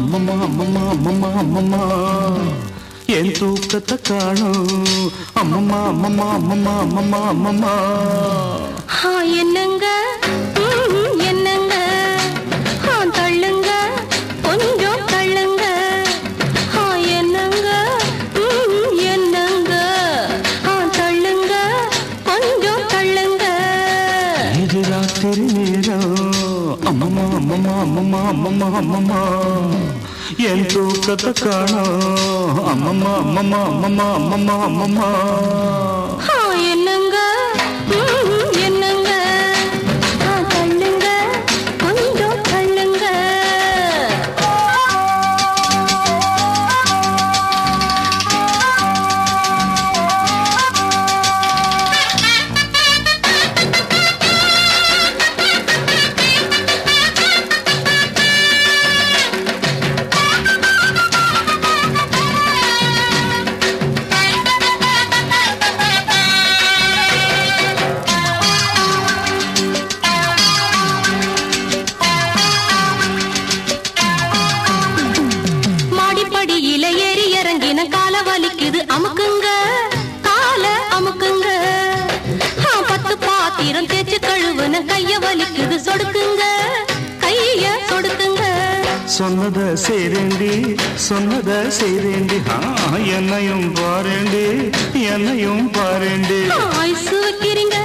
அம்மம்மா அம்மம்மா அம்மம்மா அம்மம்மா என் தூக்கத்தை காணும் அம்மம்மா அம்மம்மா அம்மம்மா அம்மம்மா அம்மம்மா என்னங்க என்னங்க தள்ளுங்க கொஞ்சம் தள்ளுங்க என்னங்க என்னங்க தள்ளுங்க கொஞ்சம் தள்ளுங்க இது ராத்திரி நேரம் அம்மம்மா அம்மம்மா அம்மம்மா அம்மம்மா அம்மம்மா என் தூக்கத்தை காணும் அம்மம்மா அம்மம்மா அம்மம்மா அம்மம்மா அம்மம்மா என்னங்க என்னங்க தள்ளுங்க கொஞ்சம் தள்ளுங்க கால வலிக்குது அமுக்குங்க கால அமுக்குங்க 10 பாத்திரம் தேய்ச்சு கழுவுன கைய வலிக்குது சொடுக்குங்க கைய சொடுக்குங்க சொன்னத செய்றேண்டி என்னையும் பாரேண்டி ஐஸ் வைக்கிறீங்க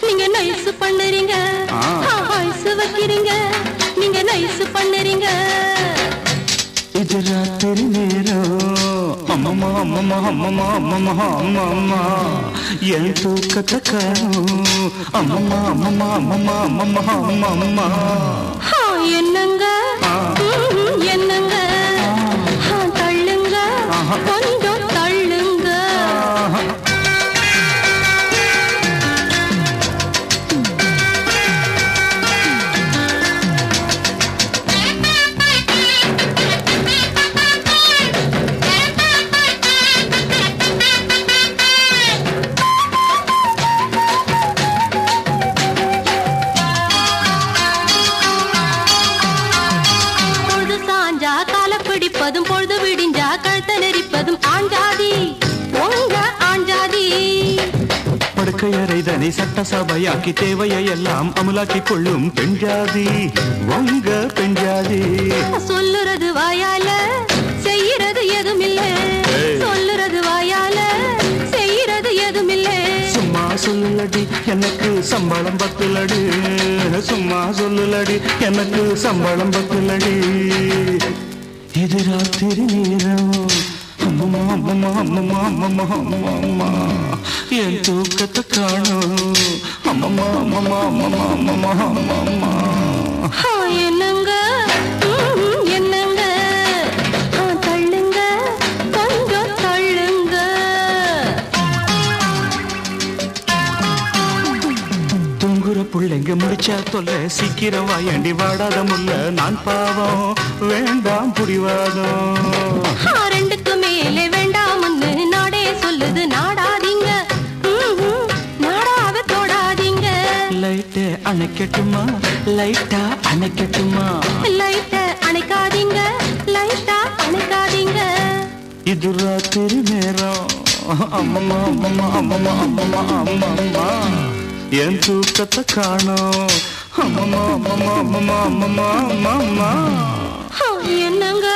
நீங்க நைஸ் பண்ணுறீங்க ஐஸ் வைக்கிறீங்க நீங்க நைஸ் பண்ணுறீங்க இது ராத்திரி நேரம் அம்மம்மா அம்மம்மா அம்மம்மா அம்மம்மா அம்மம்மா என் தூக்கத்தை காணும் அம்மம்மா அம்மம்மா அம்மம்மா அம்மம்மா அம்மம்மா என்னங்க என்னங்க தள்ளுங்க கொஞ்சம் தள்ளுங்க பிடிப்பதும் பொழுது விடிஞ்சா கழுத்த நெரிப்பதும் ஆஞ்சாதி உங்க ஆஞ்சாதி படுக்கையறைதனை சட்டசபையாக்கி தேவையை எல்லாம் அமலாக்கிக் கொள்ளும் பெண்ஜாதி உங்க பெண்ஜாதி சொல்லுறது வாயால செய்யறது எதுமில்லை சொல்லுறது வாயால செய்யறது எதுமில்லை சும்மா சொல்லுலடி எனக்கு சம்பளம் பத்துலடி சும்மா சொல்லுலடி எனக்கு சம்பளம் பத்துலடி இது ராத்திரி நேரம் அம்மம்மா அம்மம்மா அம்மம்மா அம்மம்மா அம்மம்மா என் தூக்கத்தை காணும் அம்மம்மா அம்மம்மா அம்மம்மா அம்மம்மா அம்மம்மா என்னங்க என்னங்க தள்ளுங்க கொஞ்சம் தள்ளுங்க தூங்குற புள்ளைங்க முடிச்சா தொல்ல சீக்கிரம் வாயண்டி வாடாத முல்ல நான் பாவம் வேண்டாம் புடிவாதம் ரெண்டுக்கு மேலே வேண்டாம்னு நாடே சொல்லுது நாடாதீங்க நாடாவ தொடாதீங்க லைட்டை அணைக்கட்டுமா லைட்டா அணைக்கட்டுமா லைட்டை அணைக்காதீங்க லைட்டா அணைக்காதீங்க இது ராத்திரி நேரம் அம்மம்மா அம்மம்மா அம்மம்மா அம்மம்மா அம்மம்மா என் தூக்கத்தை காணும் அம்மம்மா அம்மம்மா அம்மம்மா அம்மம்மா அம்மம்மா என்னங்க